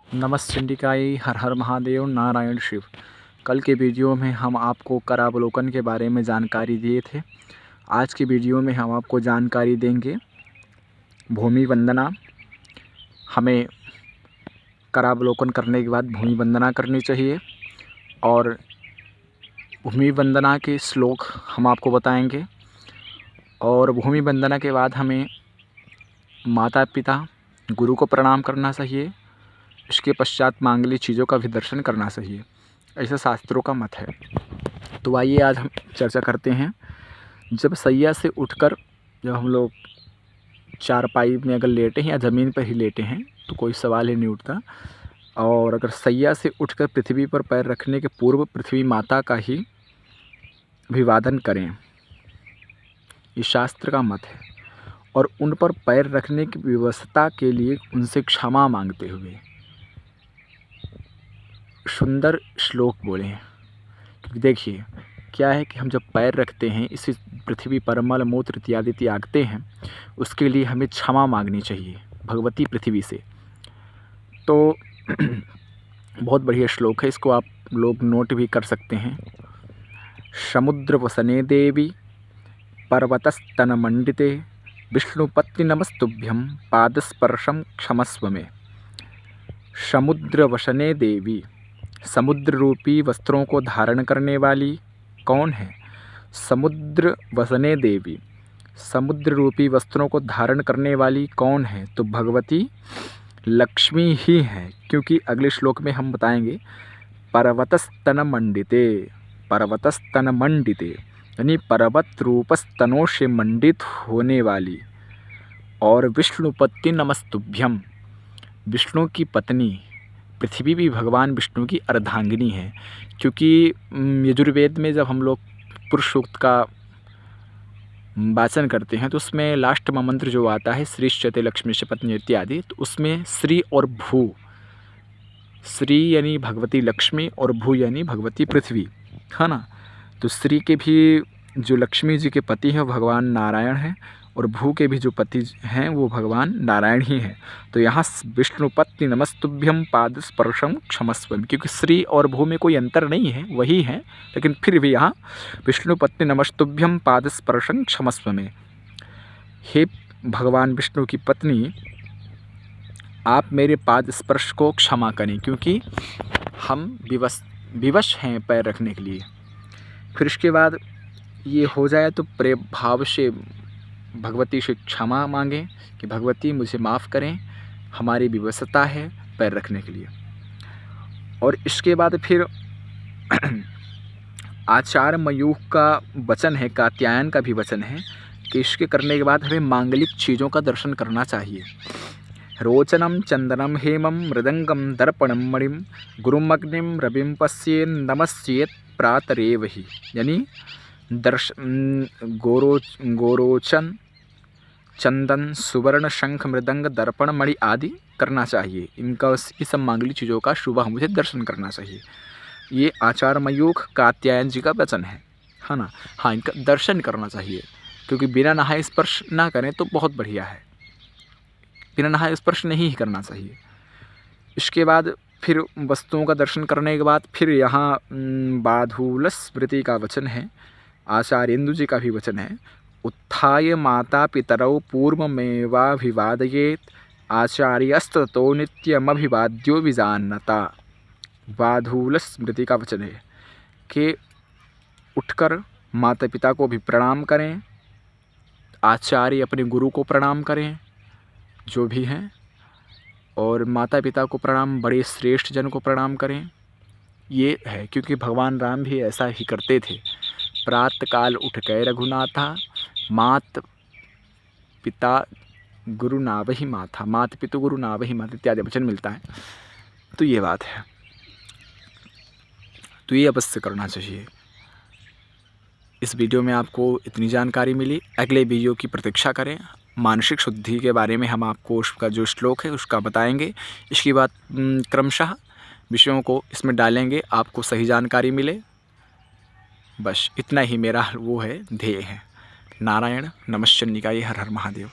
नमश्चिंडिकाय हर हर महादेव नारायण शिव। कल के वीडियो में हम आपको करावलोकन के बारे में जानकारी दिए थे। आज की वीडियो में हम आपको जानकारी देंगे भूमि वंदना। हमें करावलोकन करने के बाद भूमि वंदना करनी चाहिए और भूमि वंदना के श्लोक हम आपको बताएंगे। और भूमि वंदना के बाद हमें माता पिता गुरु को प्रणाम करना चाहिए। इसके पश्चात मांगलिक चीज़ों का भी दर्शन करना चाहिए, ऐसा शास्त्रों का मत है। तो आइए आज हम चर्चा करते हैं। जब सैया से उठकर जब हम लोग चारपाई में अगर लेटे हैं या ज़मीन पर ही लेटे हैं तो कोई सवाल ही नहीं उठता। और अगर सैया से उठकर पृथ्वी पर पैर रखने के पूर्व पृथ्वी माता का ही अभिवादन करें, ये शास्त्र का मत है। और उन पर पैर रखने की व्यवस्था के लिए उनसे क्षमा मांगते हुए सुंदर श्लोक बोलें। क्योंकि देखिए क्या है कि हम जब पैर रखते हैं इस पृथ्वी पर मल मूत्र इत्यादि त्यागते हैं, उसके लिए हमें क्षमा मांगनी चाहिए भगवती पृथ्वी से। तो बहुत बढ़िया श्लोक है, इसको आप लोग नोट भी कर सकते हैं। समुद्र वसने देवी पर्वतस्तन मंडिते विष्णुपत्नि नमस्तुभ्यं पादस्पर्शम क्षमस्व में। समुद्र वसने देवी, समुद्र रूपी वस्त्रों को धारण करने वाली कौन है? समुद्र वसने देवी, समुद्र रूपी वस्त्रों को धारण करने वाली कौन है? तो भगवती लक्ष्मी ही है। क्योंकि अगले श्लोक में हम बताएंगे पर्वतस्तन मंडिते, पर्वतस्तन मंडिते यानी पर्वत रूप स्तनों से मंडित होने वाली। और विष्णुपत्नि नमस्तुभ्यम, विष्णु की पत्नी पृथ्वी भी भगवान विष्णु की अर्धांगिनी है। क्योंकि यजुर्वेद में जब हम लोग पुरुष सूक्त का वाचन करते हैं तो उसमें लास्ट में मंत्र जो आता है श्रीश्चते लक्ष्मी से पत्नी इत्यादि, तो उसमें श्री और भू, श्री यानी भगवती लक्ष्मी और भू यानी भगवती पृथ्वी, है ना। तो श्री के भी जो लक्ष्मी जी के पति हैं वो भगवान नारायण हैं और भू के भी जो पति हैं वो भगवान नारायण ही हैं। तो यहाँ विष्णुपत्नि नमस्तुभ्यम पाद स्पर्शम क्षमस्व, क्योंकि श्री और भू में कोई अंतर नहीं है, वही है, लेकिन फिर भी यहाँ विष्णुपत्नि नमस्तुभ्यम पाद स्पर्शम क्षमस्व में। हे भगवान विष्णु की पत्नी, आप मेरे पाद स्पर्श को क्षमा करें, क्योंकि हम विवश हैं पैर रखने के लिए। फिर इसके बाद ये हो जाए तो प्रेम भाव से भगवती से क्षमा मांगें कि भगवती मुझे माफ़ करें, हमारी विवशता है पैर रखने के लिए। और इसके बाद फिर आचार्य मयूख का वचन है, कात्यायन का भी वचन है कि इसके करने के बाद हमें मांगलिक चीज़ों का दर्शन करना चाहिए। रोचनम चंदनम हेमम मृदंगम दर्पणम मणिम गुरुमग्निम रविम पश्येन नमस्येत प्रातरेव ही, यानी गोरोचन चंदन सुवर्ण शंख मृदंग दर्पण मणि आदि करना चाहिए। इनका इस सब मांगलिक चीज़ों का सुबह मुझे दर्शन करना चाहिए। ये आचार्य मयूख कात्यायन जी का वचन है ना। हाँ, इनका दर्शन करना चाहिए, क्योंकि बिना नहाए स्पर्श ना करें तो बहुत बढ़िया है, बिना नहाए स्पर्श नहीं ही करना चाहिए। इसके बाद फिर वस्तुओं का दर्शन करने के बाद फिर यहाँ बाधूल स्मृति का वचन है, आचार्येन्दु जी का भी वचन है। उत्थाय माता पितरौ पूर्वमेवाभिवादयेत आचार्यस्ततो नित्यमभिवाद्यो विजानता। बाधूल स्मृति का वचन है कि उठकर माता पिता को भी प्रणाम करें, आचार्य अपने गुरु को प्रणाम करें जो भी हैं, और माता पिता को प्रणाम, बड़े श्रेष्ठ जन को प्रणाम करें। ये है क्योंकि भगवान राम भी ऐसा ही करते थे। प्रातःकाल उठ गए रघुनाथा, मात पिता गुरु नावहि माथा, मात पितु गुरु नावहि माता इत्यादि वचन मिलता है। तो ये बात है, तो ये अवश्य करना चाहिए। इस वीडियो में आपको इतनी जानकारी मिली। अगले वीडियो की प्रतीक्षा करें। मानसिक शुद्धि के बारे में हम आपको उसका जो श्लोक है उसका बताएंगे। इसके बाद क्रमशः विषयों को इसमें डालेंगे, आपको सही जानकारी मिले। बस इतना ही मेरा वो है, ध्येय है। नारायण नमश्चिंडिकाय हर हर महादेव।